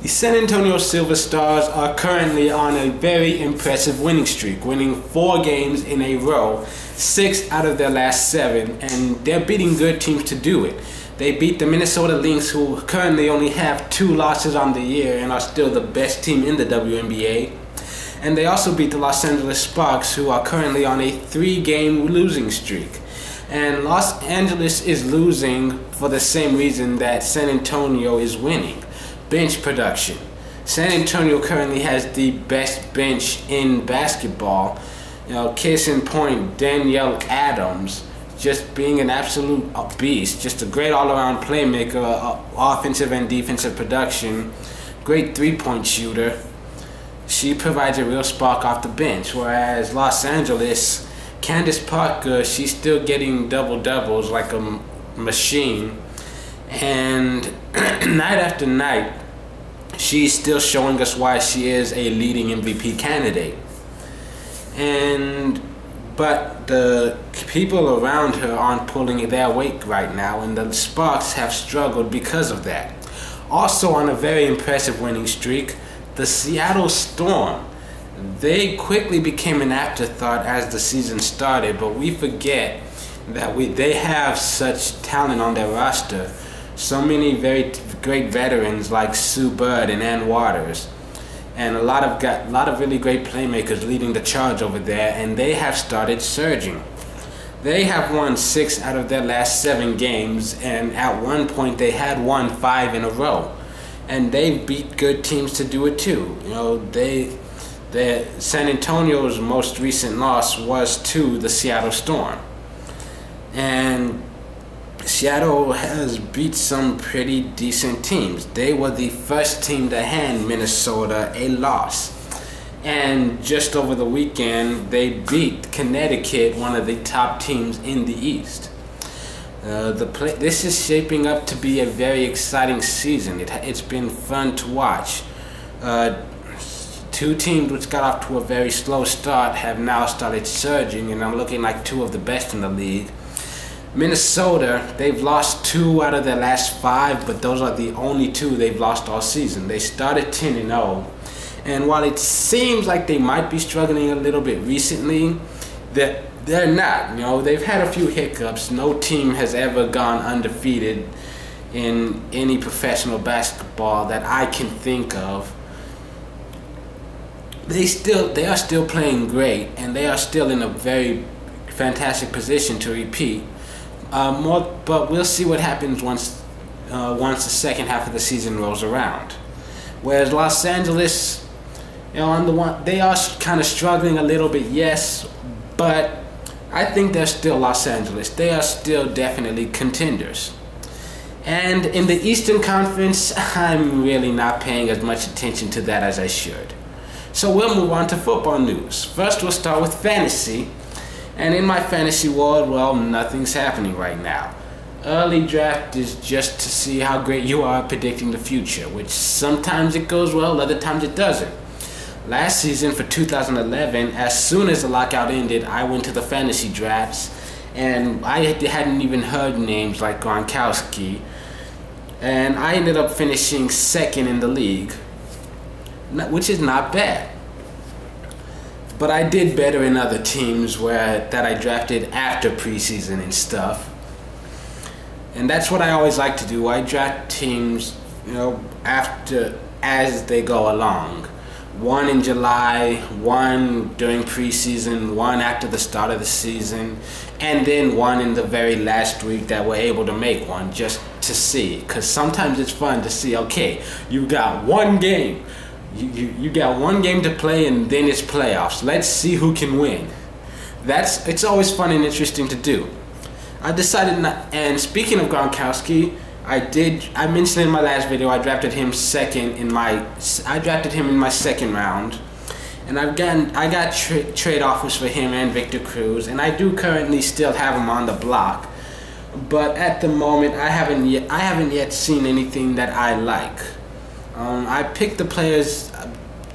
The San Antonio Silver Stars are currently on a very impressive winning streak, winning 4 games in a row, 6 out of their last 7, and they're beating good teams to do it. They beat the Minnesota Lynx, who currently only have 2 losses on the year and are still the best team in the WNBA. And they also beat the Los Angeles Sparks, who are currently on a 3-game losing streak. And Los Angeles is losing for the same reason that San Antonio is winning. Bench production. San Antonio currently has the best bench in basketball. Case in point, Danielle Adams, just being an absolute beast, just a great all-around playmaker, offensive and defensive production, great three-point shooter. She provides a real spark off the bench, whereas Los Angeles, Candace Parker, she's still getting double-doubles like a machine, and night after night, she's still showing us why she is a leading MVP candidate. But the people around her aren't pulling their weight right now, and the Sparks have struggled because of that. Also on a very impressive winning streak, the Seattle Storm. They quickly became an afterthought as the season started, but we forget that they have such talent on their roster. So many very great veterans like Sue Bird and Ann Waters, and a lot of really great playmakers leading the charge over there, and they have started surging. They have won 6 out of their last 7 games, and at one point they had won 5 in a row, and they beat good teams to do it too. San Antonio's most recent loss was to the Seattle Storm, and Seattle has beat some pretty decent teams. They were the first team to hand Minnesota a loss. And just over the weekend, they beat Connecticut, one of the top teams in the East. This is shaping up to be a very exciting season. It's been fun to watch. 2 teams which got off to a very slow start have now started surging and are looking like 2 of the best in the league. Minnesota, they've lost 2 out of their last 5, but those are the only 2 they've lost all season. They started 10-0, and while it seems like they might be struggling a little bit recently, they're not. They've had a few hiccups. No team has ever gone undefeated in any professional basketball that I can think of. They are still playing great, and they are still in a very fantastic position to repeat. But we'll see what happens once the second half of the season rolls around. Whereas Los Angeles, they are kind of struggling a little bit, yes, but I think they're still Los Angeles. They are still definitely contenders. And in the Eastern Conference, I'm really not paying as much attention to that as I should. So we'll move on to football news. First, we'll start with fantasy. And in my fantasy world, well, nothing's happening right now. Early draft is just to see how great you are at predicting the future, which sometimes it goes well, other times it doesn't. Last season for 2011, as soon as the lockout ended, I went to the fantasy drafts, and I hadn't even heard names like Gronkowski, and I ended up finishing 2nd in the league, which is not bad. But I did better in other teams that I drafted after preseason and stuff. And that's what I always like to do. I draft teams, as they go along. 1 in July, 1 during preseason, 1 after the start of the season, and then 1 in the very last week that we're able to make one just to see. Because sometimes it's fun to see, okay, you got 1 game. You got 1 game to play, and then it's playoffs. Let's see who can win. It's always fun and interesting to do. I decided not, and speaking of Gronkowski, I mentioned in my last video I drafted him in my 2nd round, and I got trade offers for him and Victor Cruz, and I do currently still have him on the block. But at the moment, I haven't yet seen anything that I like. I picked the players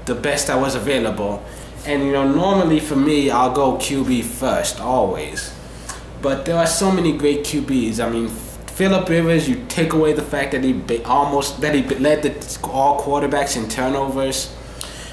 the best that was available, and normally for me I'll go QB first always, but there are so many great QBs. Phillip Rivers, you take away the fact that he led all quarterbacks in turnovers.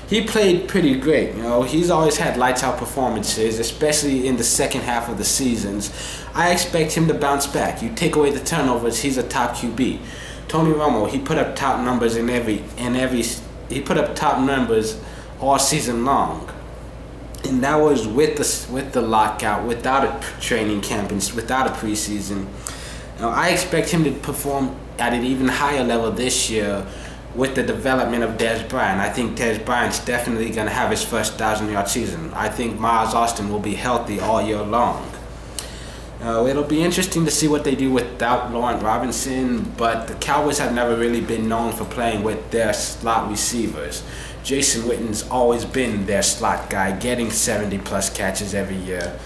He played pretty great. He's always had lights out performances, especially in the second half of the seasons. I expect him to bounce back. You take away the turnovers, he's a top QB. Tony Romo, he put up top numbers he put up top numbers all season long. And that was with the lockout, without a training camp, and without a preseason. I expect him to perform at an even higher level this year with the development of Dez Bryant. I think Dez Bryant's definitely going to have his first 1,000-yard season. I think Miles Austin will be healthy all year long. It'll be interesting to see what they do without Lawrence Robinson, but the Cowboys have never really been known for playing with their slot receivers. Jason Witten's always been their slot guy, getting 70-plus catches every year.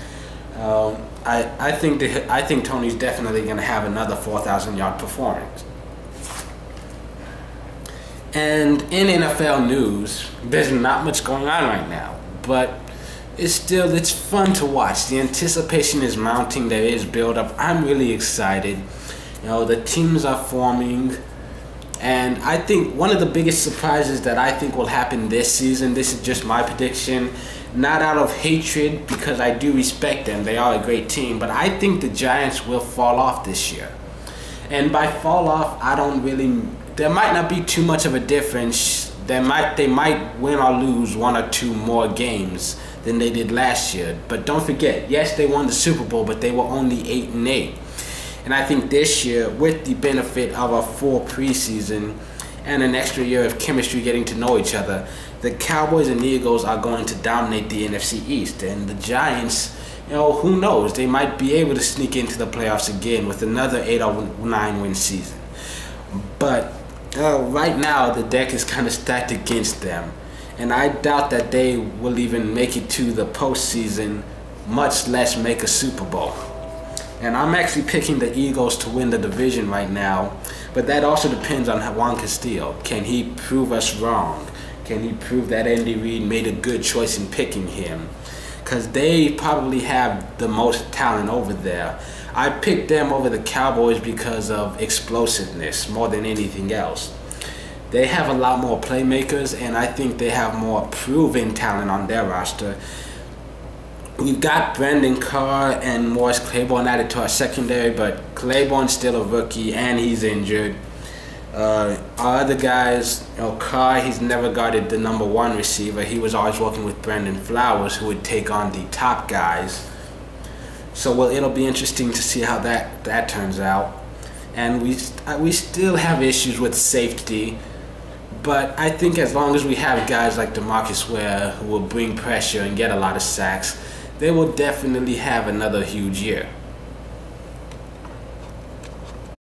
I think Tony's definitely going to have another 4,000-yard performance. And in NFL news, there's not much going on right now, but it's fun to watch. The anticipation is mounting. There is build-up. I'm really excited. The teams are forming. And I think one of the biggest surprises that I think will happen this season, this is just my prediction, not out of hatred, because I do respect them. They are a great team. But I think the Giants will fall off this year. And by fall off, there might not be too much of a difference. They might win or lose one or two more games than they did last year. But don't forget, yes, they won the Super Bowl, but they were only 8-8. And I think this year, with the benefit of a full preseason and an extra year of chemistry getting to know each other, the Cowboys and Eagles are going to dominate the NFC East. And the Giants, who knows? They might be able to sneak into the playoffs again with another 8 or 9 win season. But right now, the deck is kind of stacked against them. And I doubt that they will even make it to the postseason, much less make a Super Bowl. And I'm actually picking the Eagles to win the division right now. But that also depends on Juan Castillo. Can he prove us wrong? Can he prove that Andy Reid made a good choice in picking him? Because they probably have the most talent over there. I picked them over the Cowboys because of explosiveness more than anything else. They have a lot more playmakers, and I think they have more proven talent on their roster. We've got Brandon Carr and Morris Claiborne added to our secondary, but Claiborne's still a rookie and he's injured. Our other guys, Carr, he's never guarded the number 1 receiver. He was always working with Brandon Flowers, who would take on the top guys. So it'll be interesting to see how that turns out. And we still have issues with safety, but I think as long as we have guys like DeMarcus Ware who will bring pressure and get a lot of sacks, they will definitely have another huge year.